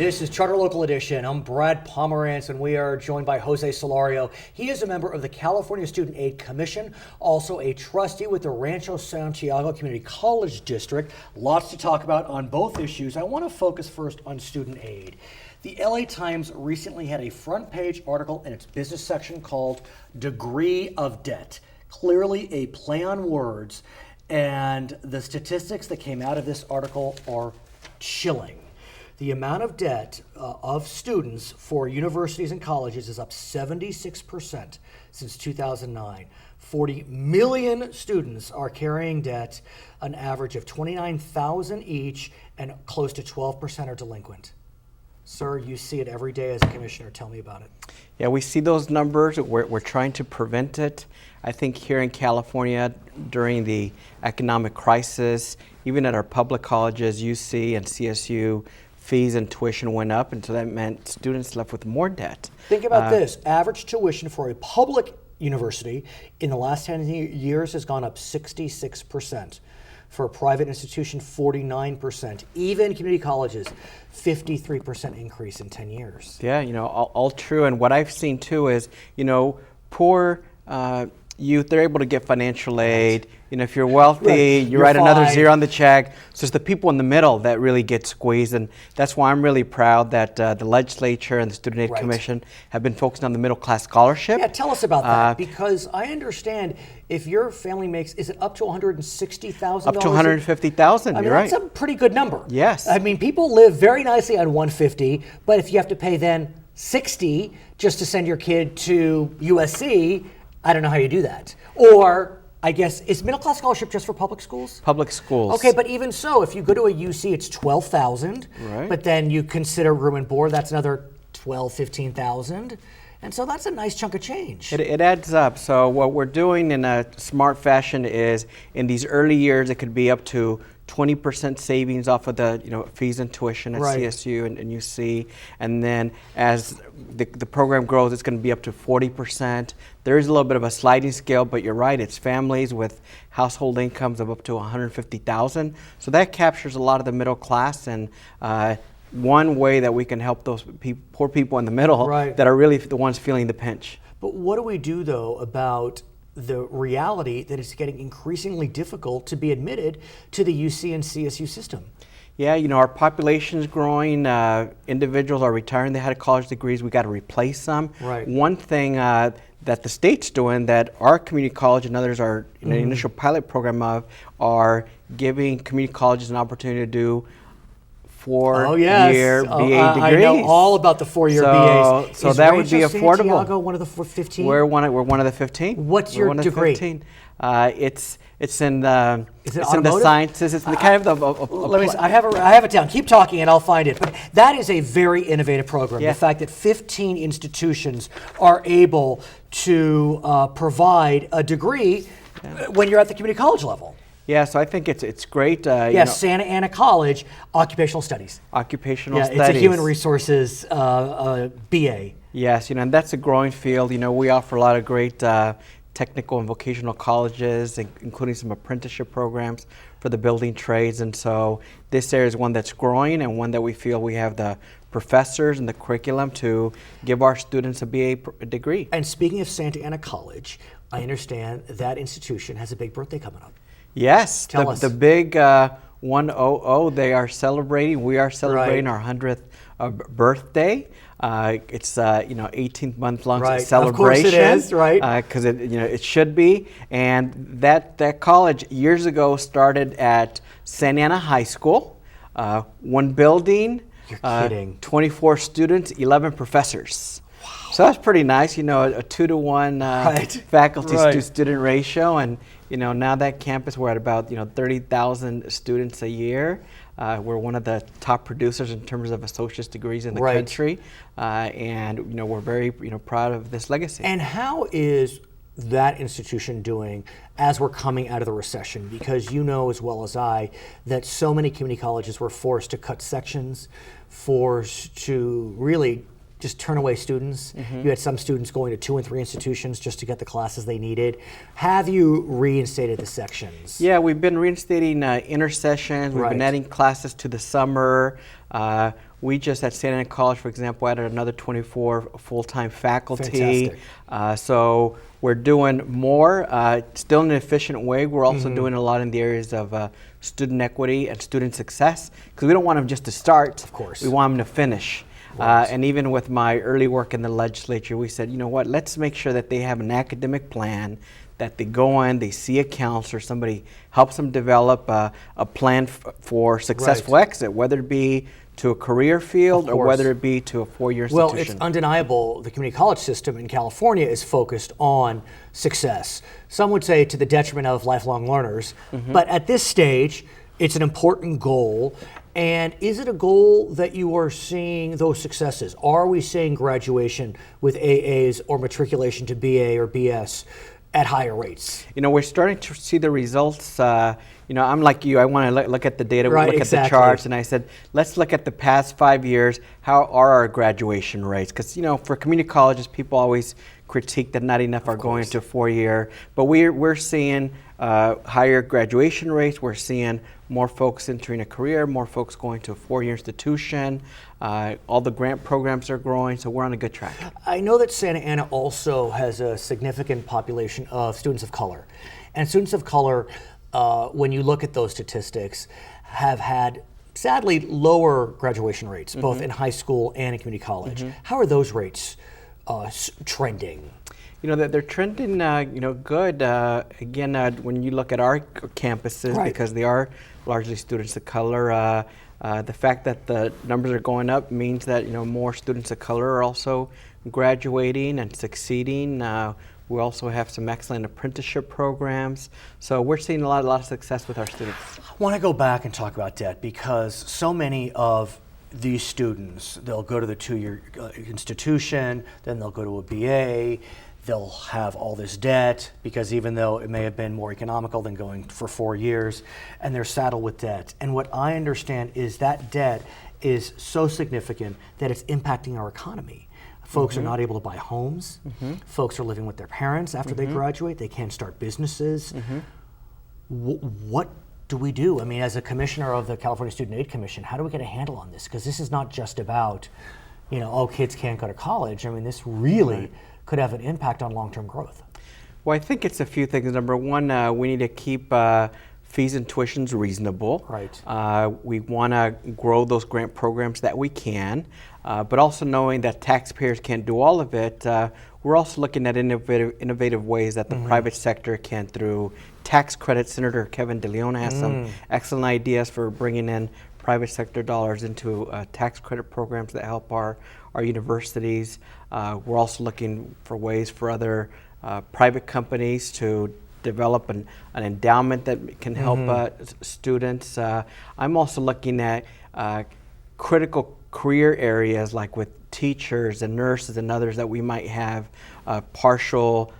This is Charter Local Edition. I'm Brad Pomerance, and we are joined by Jose Solorio. He is a member of the California Student Aid Commission, also a trustee with the Rancho Santiago Community College District. Lots to talk about on both issues. I want to focus first on student aid. The LA Times recently had a front page article in its business section called Degree of Debt. Clearly a play on words, and the statistics that came out of this article are chilling. The amount of debt of students for universities and colleges is up 76% since 2009. 40 million students are carrying debt, an average of $29,000 each, and close to 12% are delinquent. Sir, you see it every day as a commissioner. Tell me about it. Yeah, we see those numbers. We're trying to prevent it. I think here in California, during the economic crisis, even at our public colleges, UC and CSU, fees and tuition went up, and so that meant students left with more debt. Think about this. Average tuition for a public university in the last 10 years has gone up 66%. For a private institution, 49%. Even community colleges, 53% increase in 10 years. Yeah, all true. And what I've seen too is, poor youth, they're able to get financial aid. If you're wealthy, you write another zero on the check. So it's the people in the middle that really get squeezed. And that's why I'm really proud that the legislature and the Student Aid Commission have been focusing on the middle class scholarship. Yeah, tell us about that, because I understand if your family makes, is it up to $160,000? Up to $150,000, you're right. That's a pretty good number. Yes. I mean, people live very nicely on $150, but if you have to pay then $60 just to send your kid to USC, I don't know how you do that. Or, I guess, is middle class scholarship just for public schools? Public schools. Okay, but even so, if you go to a UC, it's $12,000. Right. But then you consider room and board, that's another $12,000, $15,000. And so that's a nice chunk of change. It adds up. So what we're doing in a smart fashion is, in these early years, it could be up to 20% savings off of the fees and tuition at CSU and UC, and then as the program grows, it's going to be up to 40%. There is a little bit of a sliding scale, but you're right, it's families with household incomes of up to $150,000. So that captures a lot of the middle class, and one way that we can help those poor people in the middle that are really the ones feeling the pinch. But what do we do though about the reality that it's getting increasingly difficult to be admitted to the UC and CSU system? Yeah, our population is growing. Individuals are retiring. They had college degrees. We got to replace them. Right. One thing that the state's doing, that our community college and others are in an initial pilot program of, are giving community colleges an opportunity to do 4-year BA degrees. I know all about the 4-year BAs. So that would be affordable. Santiago one of the 15? We're one of the 15. What's your degree? It's in the sciences. It's in the kind of Let me see. I have it down. Keep talking and I'll find it. But that is a very innovative program. Yeah. The fact that 15 institutions are able to provide a degree when you're at the community college level. Yeah, so I think it's great. Santa Ana College, occupational studies. Occupational studies. It's a human resources BA. Yes, and that's a growing field. We offer a lot of great technical and vocational colleges, including some apprenticeship programs for the building trades. And so this area is one that's growing, and one that we feel we have the professors and the curriculum to give our students a BA degree. And speaking of Santa Ana College, I understand that institution has a big birthday coming up. Yes, Tell us. The big 100, they are celebrating. We are celebrating our 100th birthday. It's 18-month long celebration. Of course it is, right? Because it should be. And that college years ago started at Santa Ana High School, one building. You're kidding. 24 students, 11 professors. Wow. So that's pretty nice. A 2-to-1 faculty to student ratio, and now that campus, we're at about 30,000 students a year. We're one of the top producers in terms of associate's degrees in the country, and we're very proud of this legacy. And how is that institution doing as we're coming out of the recession? Because you know as well as I that so many community colleges were forced to cut sections, forced to really just turn away students. Mm-hmm. You had some students going to 2 and 3 institutions just to get the classes they needed. Have you reinstated the sections? Yeah, we've been reinstating intersessions. We've been adding classes to the summer. We just at Santa Ana College, for example, added another 24 full-time faculty. So we're doing more, still in an efficient way. We're also doing a lot in the areas of student equity and student success, because we don't want them just to start. Of course. We want them to finish. And even with my early work in the legislature, we said, you know what, let's make sure that they have an academic plan, that they go in, they see a counselor, somebody helps them develop a plan for successful exit, whether it be to a career field or whether it be to a four-year institution. Well, it's undeniable the community college system in California is focused on success. Some would say to the detriment of lifelong learners, but at this stage, it's an important goal. And is it a goal that you are seeing those successes? Are we seeing graduation with AAs or matriculation to BA or BS at higher rates? You know, we're starting to see the results. You know, I'm like you, I want to look at the data, look at the charts, and I said, let's look at the past 5 years. How are our graduation rates? Because, you know, for community colleges, people always critique that not enough are going to 4-year, but we're seeing higher graduation rates. We're seeing more folks entering a career, more folks going to a 4-year institution. All the grant programs are growing, so we're on a good track. I know that Santa Ana also has a significant population of students of color. And students of color, when you look at those statistics, have had sadly lower graduation rates, both in high school and in community college. How are those rates trending? You know, they're trending, you know, good. Again, when you look at our campuses, because they are largely students of color, the fact that the numbers are going up means that, you know, more students of color are also graduating and succeeding. We also have some excellent apprenticeship programs. So we're seeing a lot of success with our students. I want to go back and talk about debt, because so many of these students, they'll go to the 2-year institution, then they'll go to a BA, they'll have all this debt, because even though it may have been more economical than going for 4 years, and they're saddled with debt. And what I understand is that debt is so significant that it's impacting our economy. Folks are not able to buy homes. Folks are living with their parents after they graduate. They can't start businesses. What do we do? I mean, as a commissioner of the California Student Aid Commission, how do we get a handle on this? Because this is not just about, you know, oh, kids can't go to college. I mean, this really could have an impact on long-term growth. Well, I think it's a few things. Number one, we need to keep fees and tuitions reasonable. We want to grow those grant programs that we can, but also knowing that taxpayers can't do all of it, we're also looking at innovative ways that the private sector can, through tax credits. Senator Kevin DeLeon has some excellent ideas for bringing in private sector dollars into tax credit programs that help our universities. We're also looking for ways for other private companies to develop an endowment that can help students. I'm also looking at critical career areas, like with teachers and nurses and others, that we might have partial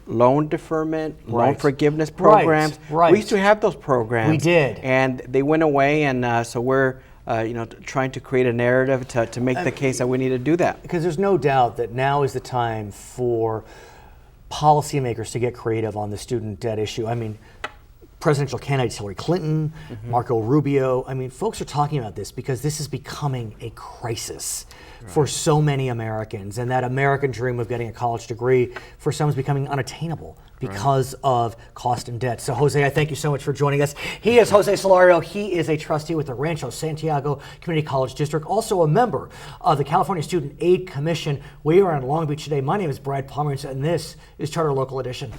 loan deferment, loan forgiveness programs. We used to have those programs. We did. And they went away, and so we're you know, trying to create a narrative to make the case that we need to do that. Because there's no doubt that now is the time for policymakers to get creative on the student debt issue. I mean, presidential candidates Hillary Clinton, Marco Rubio, I mean, folks are talking about this because this is becoming a crisis for so many Americans. And that American dream of getting a college degree for some is becoming unattainable because of cost and debt. So Jose, I thank you so much for joining us. He is Jose Solorio. He is a trustee with the Rancho Santiago Community College District, also a member of the California Student Aid Commission. We are in Long Beach today. My name is Brad Pomerance, and this is Charter Local Edition.